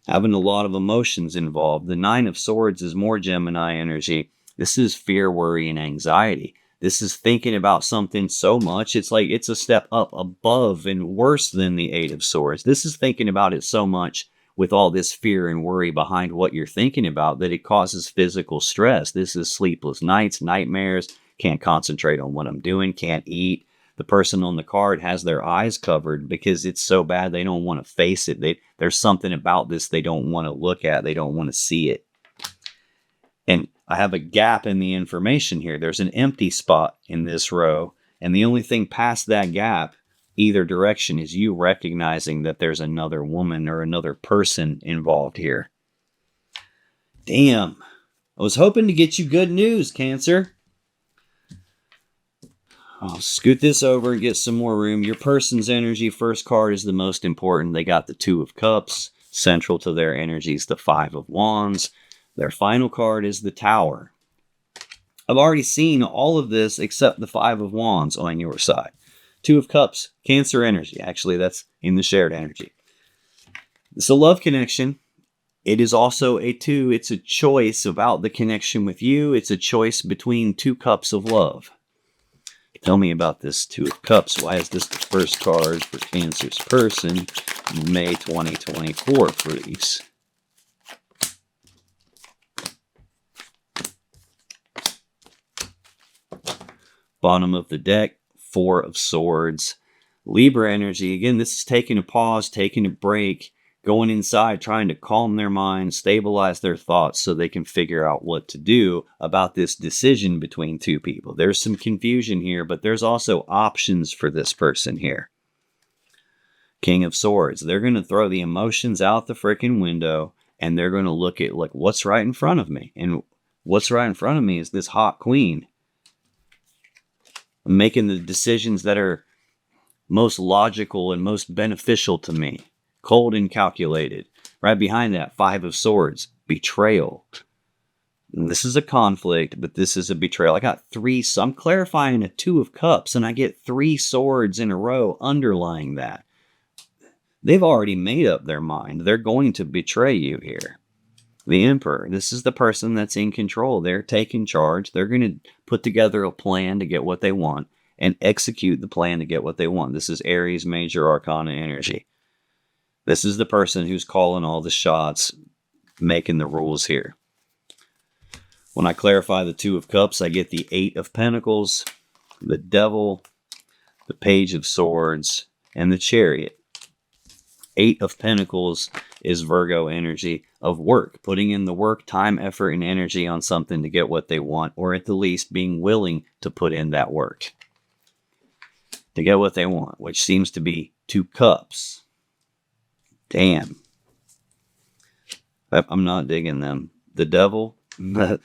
A: Having a lot of emotions involved. The Nine of Swords is more Gemini energy. This is fear, worry, and anxiety. This is thinking about something so much. It's like it's a step up above and worse than the Eight of Swords. This is thinking about it so much with all this fear and worry behind what you're thinking about that it causes physical stress. This is sleepless nights, nightmares, can't concentrate on what I'm doing, can't eat. The person on the card has their eyes covered because it's so bad they don't want to face it. There's something about this they don't want to look at. They don't want to see it. And I have a gap in the information here. There's an empty spot in this row. And the only thing past that gap, either direction, is you recognizing that there's another woman or another person involved here. Damn. I was hoping to get you good news, Cancer. I'll scoot this over and get some more room. Your person's energy, first card is the most important. They got the Two of Cups. Central to their energy is the Five of Wands. Their final card is the Tower. I've already seen all of this except the Five of Wands on your side. Two of Cups, Cancer energy. Actually, that's in the shared energy. It's a love connection. It is also a two. It's a choice about the connection with you. It's a choice between two cups of love. Tell me about this Two of Cups. Why is this the first card for Cancer's person in May 2024, please? Bottom of the deck, Four of Swords. Libra energy. Again, this is taking a pause, taking a break, going inside, trying to calm their mind, stabilize their thoughts so they can figure out what to do about this decision between two people. There's some confusion here, but there's also options for this person here. King of Swords. They're going to throw the emotions out the freaking window, and they're going to look at like what's right in front of me. And what's right in front of me is this hot queen. I'm making the decisions that are most logical and most beneficial to me. Cold and calculated. Right behind that, Five of Swords. Betrayal. And this is a conflict, but this is a betrayal. I got three, so I'm clarifying a Two of Cups, and I get three swords in a row underlying that. They've already made up their mind. They're going to betray you here. The Emperor. This is the person that's in control. They're taking charge. They're going to put together a plan to get what they want and execute the plan to get what they want. This is Aries Major Arcana energy. This is the person who's calling all the shots, making the rules here. When I clarify the Two of Cups, I get the Eight of Pentacles, the Devil, the Page of Swords, and the Chariot. Eight of Pentacles is Virgo energy of work, putting in the work, time, effort, and energy on something to get what they want, or at the least being willing to put in that work to get what they want, which seems to be Two Cups. Damn. I'm not digging them. The Devil, the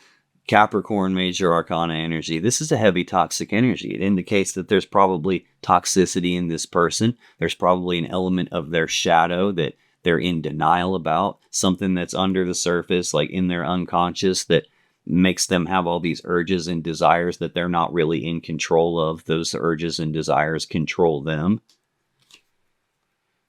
A: Capricorn Major Arcana energy. This is a heavy toxic energy. It indicates that there's probably toxicity in this person. There's probably an element of their shadow that they're in denial about. Something that's under the surface, like in their unconscious, that makes them have all these urges and desires that they're not really in control of. Those urges and desires control them.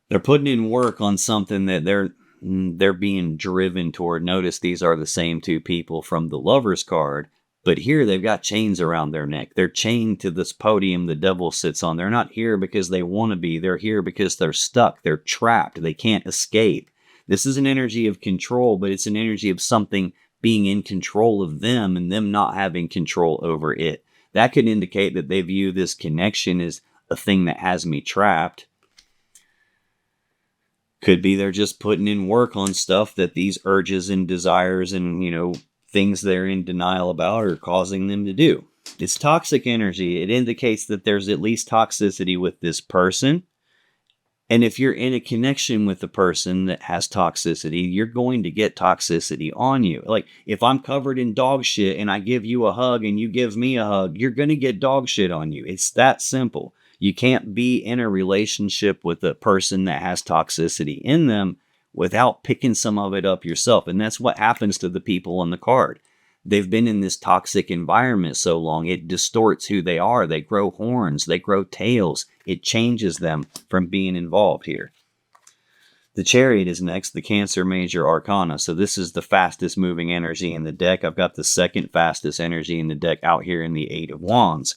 A: They're putting in work on something that they're being driven toward. Notice these are the same two people from the Lover's card, But here they've got chains around their neck. They're chained to this podium the devil sits on. They're not here because they want to be. They're here because they're stuck. They're trapped. They can't escape. This is an energy of control, but it's an energy of something being in control of them and them not having control over it. That could indicate that they view this connection as a thing that has me trapped. Could be they're just putting in work on stuff that these urges and desires and, things they're in denial about are causing them to do. It's toxic energy. It indicates that there's at least toxicity with this person. And if you're in a connection with a person that has toxicity, you're going to get toxicity on you. Like if I'm covered in dog shit and I give you a hug and you give me a hug, you're going to get dog shit on you. It's that simple. You can't be in a relationship with a person that has toxicity in them without picking some of it up yourself. And that's what happens to the people on the card. They've been in this toxic environment so long, it distorts who they are. They grow horns, they grow tails. It changes them from being involved here. The Chariot is next, the Cancer Major Arcana. So this is the fastest moving energy in the deck. I've got the second fastest energy in the deck out here in the Eight of Wands.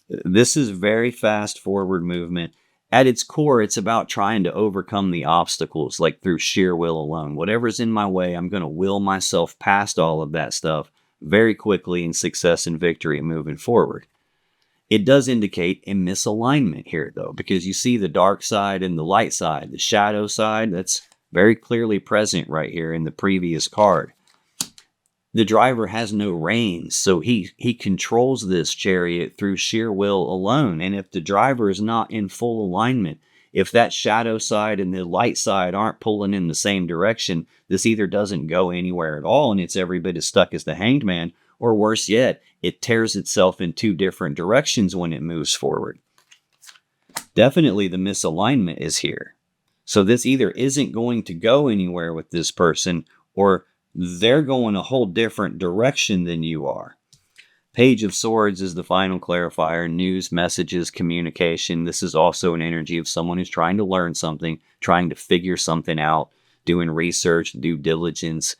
A: This is very fast forward movement. At its core, it's about trying to overcome the obstacles, like through sheer will alone. Whatever's in my way, I'm going to will myself past all of that stuff very quickly in success and victory moving forward. It does indicate a misalignment here, though, because you see the dark side and the light side, the shadow side, that's very clearly present right here in the previous card. The driver has no reins, so he controls this chariot through sheer will alone. And if the driver is not in full alignment, if that shadow side and the light side aren't pulling in the same direction, this either doesn't go anywhere at all and it's every bit as stuck as the Hanged Man, or worse yet, it tears itself in two different directions when it moves forward. Definitely the misalignment is here. So this either isn't going to go anywhere with this person, or they're going a whole different direction than you are. Page of Swords is the final clarifier. News, messages, communication. This is also an energy of someone who's trying to learn something, trying to figure something out, doing research, due diligence,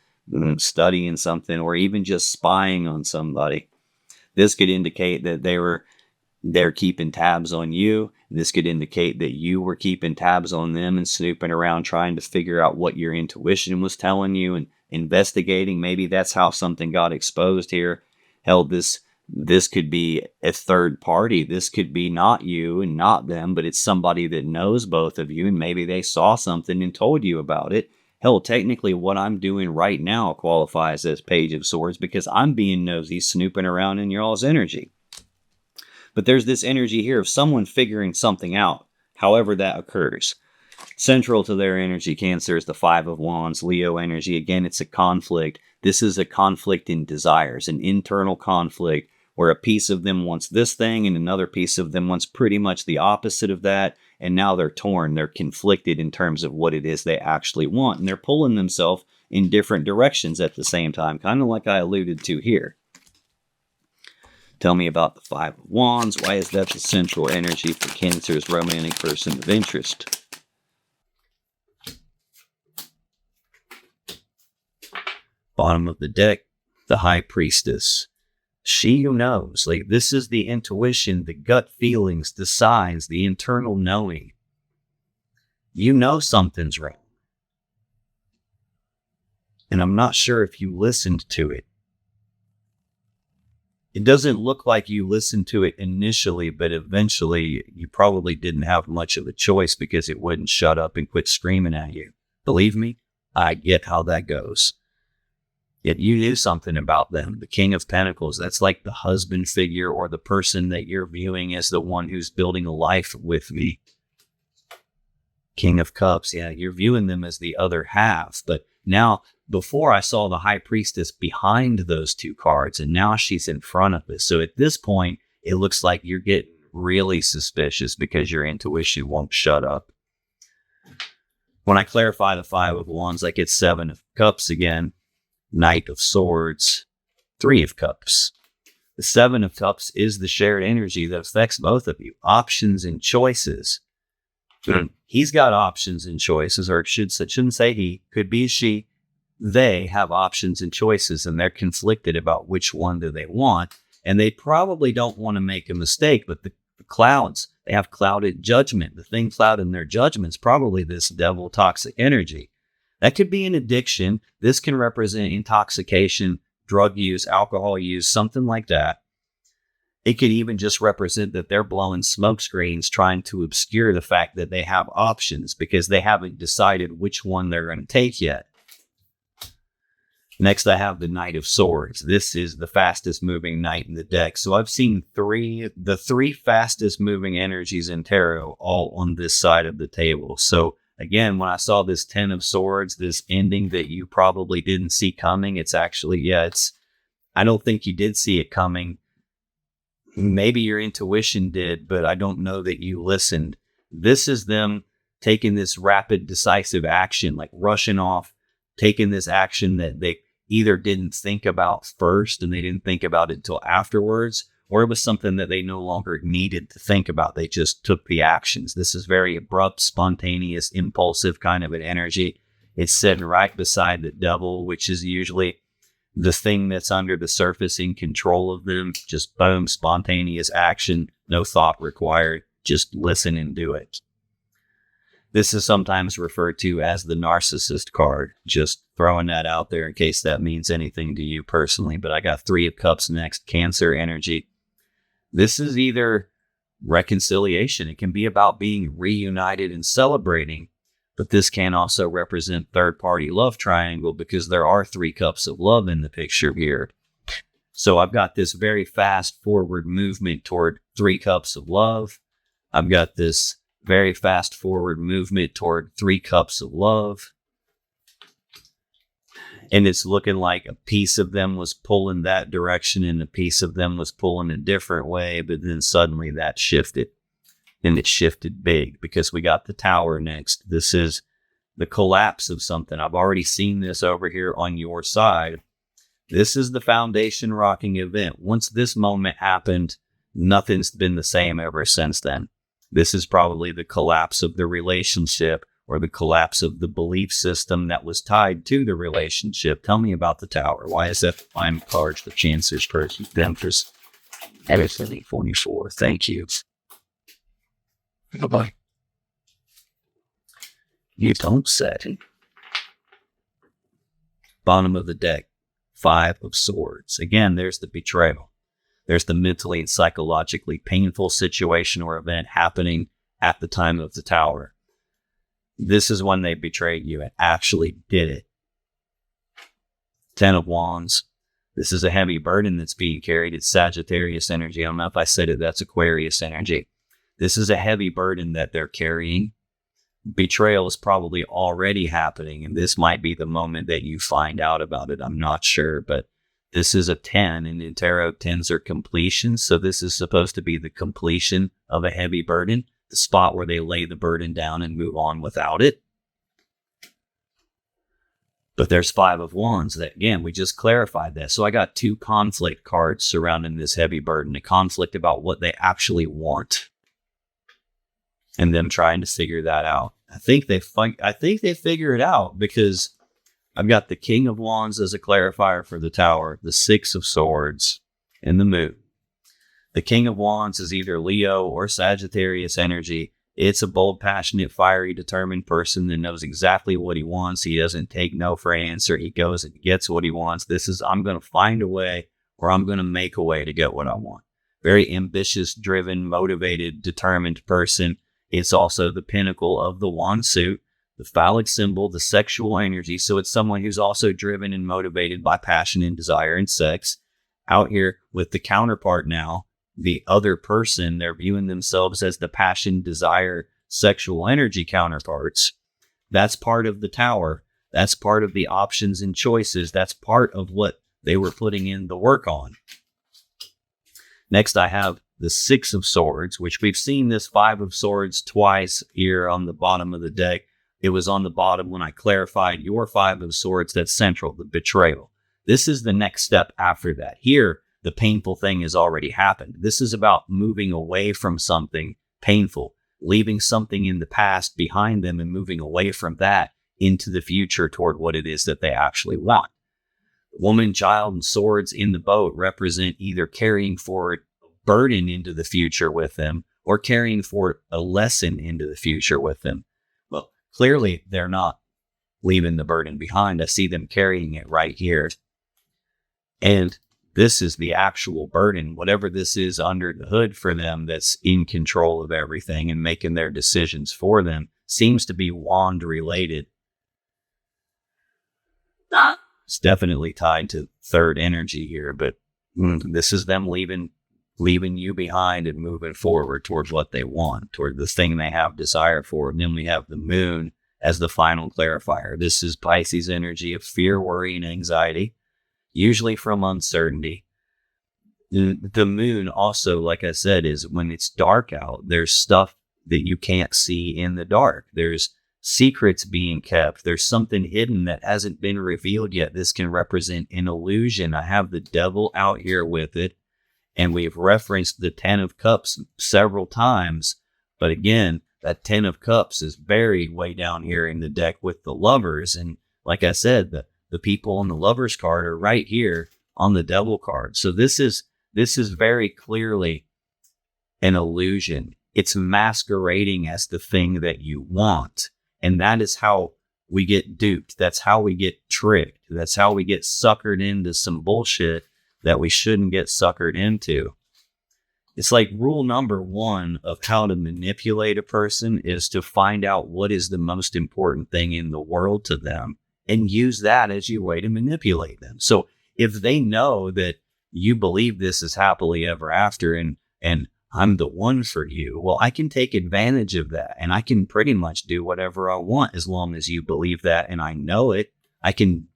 A: studying something, or even just spying on somebody. This could indicate that they're keeping tabs on you. This could indicate that you were keeping tabs on them and snooping around trying to figure out what your intuition was telling you and investigating. Maybe that's how something got exposed here. Hell, this could be a third party. This could be not you and not them, but it's somebody that knows both of you, and maybe they saw something and told you about it. Hell, technically what I'm doing right now qualifies as Page of Swords because I'm being nosy, snooping around in y'all's energy. But there's this energy here of someone figuring something out, however that occurs. Central to their energy, Cancer, is the Five of Wands, Leo energy. Again, it's a conflict. This is a conflict in desires, an internal conflict where a piece of them wants this thing and another piece of them wants pretty much the opposite of that. And now they're torn. They're conflicted in terms of what it is they actually want. And they're pulling themselves in different directions at the same time, kind of like I alluded to here. Tell me about the Five of Wands. Why is that the central energy for Cancer's romantic person of interest? Bottom of the deck, the High Priestess. She who knows. Like, this is the intuition, the gut feelings, the signs, the internal knowing. You know something's wrong. And I'm not sure if you listened to it. It doesn't look like you listened to it initially, but eventually you probably didn't have much of a choice because it wouldn't shut up and quit screaming at you. Believe me, I get how that goes. Yet you knew something about them. The King of Pentacles, that's like the husband figure or the person that you're viewing as the one who's building a life with me. King of Cups, yeah, you're viewing them as the other half. But now, before I saw the High Priestess behind those two cards, and now she's in front of us. So at this point, it looks like you're getting really suspicious because your intuition won't shut up. When I clarify the Five of Wands, I get Seven of Cups again. Knight of Swords, Three of Cups. The Seven of Cups is the shared energy that affects both of you. Options and choices. He's got options and choices, or shouldn't say he, could be a she. they have options and choices, and they're conflicted about which one do they want. And they probably don't want to make a mistake, but the clouds, they have clouded judgment. The thing clouding their judgment is probably this devil toxic energy. That could be an addiction. This can represent intoxication, drug use, alcohol use, something like that. It could even just represent that they're blowing smoke screens trying to obscure the fact that they have options because they haven't decided which one they're going to take yet. Next, I have the Knight of Swords. This is the fastest moving knight in the deck. So I've seen the three fastest moving energies in tarot all on this side of the table. So again, when I saw this 10 of Swords, this ending that you probably didn't see coming, it's actually, I don't think you did see it coming. Maybe your intuition did, but I don't know that you listened. This is them taking this rapid, decisive action, like rushing off, taking this action that they either didn't think about first and they didn't think about it until afterwards, or it was something that they no longer needed to think about. They just took the actions. This is very abrupt, spontaneous, impulsive kind of an energy. It's sitting right beside the devil, which is usually the thing that's under the surface in control of them. Just boom, spontaneous action, no thought required. Just listen and do it. This is sometimes referred to as the narcissist card. Just throwing that out there in case that means anything to you personally. But I got 3 of Cups next, Cancer energy. This is either reconciliation. It can be about being reunited and celebrating. But this can also represent third-party love triangle because there are 3 cups of love in the picture here. So I've got this very fast forward movement toward 3 cups of love. I've got this very fast forward movement toward 3 cups of love. And it's looking like a piece of them was pulling that direction and a piece of them was pulling a different way. But then suddenly that shifted. And it shifted big because we got the Tower next. This is the collapse of something. I've already seen this over here on your side. This is the foundation rocking event. Once this moment happened, nothing's been the same ever since then. This is probably the collapse of the relationship or the collapse of the belief system that was tied to the relationship. Tell me about the Tower. Why is that I'm charged the Chancellor's person? Empress. Everything 44. Thank you. Bye-bye. You don't say. Bottom of the deck, 5 of Swords. Again, there's the betrayal. There's the mentally and psychologically painful situation or event happening at the time of the Tower. This is when they betrayed you and actually did it. 10 of Wands. This is a heavy burden that's being carried. It's Sagittarius energy. I don't know if I said it. That's Aquarius energy. This is a heavy burden that they're carrying. Betrayal is probably already happening, and this might be the moment that you find out about it. I'm not sure, but this is a 10, and in tarot, 10s are completion. So this is supposed to be the completion of a heavy burden, the spot where they lay the burden down and move on without it. But there's 5 of Wands. That, again, we just clarified that. So I got 2 conflict cards surrounding this heavy burden, a conflict about what they actually want, and them trying to figure that out. I think they figure it out because I've got the King of Wands as a clarifier for the Tower, the 6 of Swords, and the Moon. The King of Wands is either Leo or Sagittarius energy. It's a bold, passionate, fiery, determined person that knows exactly what he wants. He doesn't take no for an answer. He goes and gets what he wants. This is, I'm going to find a way, or I'm going to make a way to get what I want. Very ambitious, driven, motivated, determined person. It's also the pinnacle of the wand suit, the phallic symbol, the sexual energy. So it's someone who's also driven and motivated by passion and desire and sex. Out here with the counterpart now, the other person, they're viewing themselves as the passion, desire, sexual energy counterparts. That's part of the Tower. That's part of the options and choices. That's part of what they were putting in the work on. Next, I have the 6 of Swords, which we've seen this 5 of Swords twice here on the bottom of the deck. It was on the bottom when I clarified your 5 of Swords. That's central, the betrayal. This is the next step after that. Here, the painful thing has already happened. This is about moving away from something painful, leaving something in the past behind them and moving away from that into the future toward what it is that they actually want. Woman, child, and swords in the boat represent either carrying forward a burden into the future with them or carrying forward a lesson into the future with them. Well, clearly they're not leaving the burden behind. I see them carrying it right here. And this is the actual burden, whatever this is under the hood for them that's in control of everything and making their decisions for them, seems to be wand related. It's definitely tied to third energy here, but this is them leaving you behind and moving forward towards what they want, toward the thing they have desire for. And then we have the moon as the final clarifier. This is Pisces energy of fear, worry, and anxiety, usually from uncertainty. The moon also, like I said, is when it's dark out, there's stuff that you can't see in the dark. There's secrets being kept. There's something hidden that hasn't been revealed yet. This can represent an illusion. I have the devil out here with it, and we've referenced the 10 of Cups several times. But again, that 10 of Cups is buried way down here in the deck with the Lovers. And like I said, the people on the Lovers card are right here on the Devil card. So this is very clearly an illusion. It's masquerading as the thing that you want. And that is how we get duped. That's how we get tricked. That's how we get suckered into some bullshit that we shouldn't get suckered into. It's like rule number 1 of how to manipulate a person is to find out what is the most important thing in the world to them and use that as your way to manipulate them. So if they know that you believe this is happily ever after and I'm the one for you, well, I can take advantage of that and I can pretty much do whatever I want as long as you believe that and I know it. I can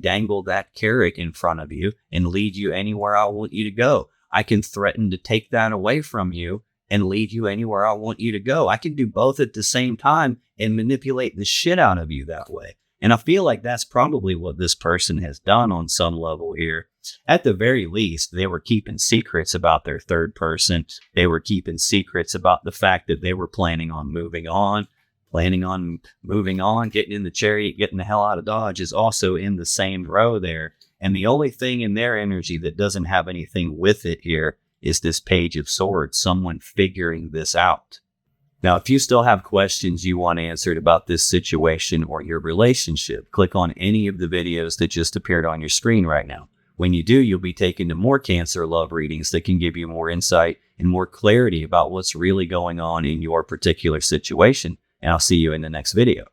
A: dangle that carrot in front of you and lead you anywhere I want you to go. I can threaten to take that away from you and lead you anywhere I want you to go. I can do both at the same time and manipulate the shit out of you that way. And I feel like that's probably what this person has done on some level here. At the very least, they were keeping secrets about their third person. They were keeping secrets about the fact that they were planning on moving on, getting in the chariot, getting the hell out of Dodge is also in the same row there. And the only thing in their energy that doesn't have anything with it here is this Page of Swords, someone figuring this out. Now, if you still have questions you want answered about this situation or your relationship, click on any of the videos that just appeared on your screen right now. When you do, you'll be taken to more Cancer love readings that can give you more insight and more clarity about what's really going on in your particular situation. And I'll see you in the next video.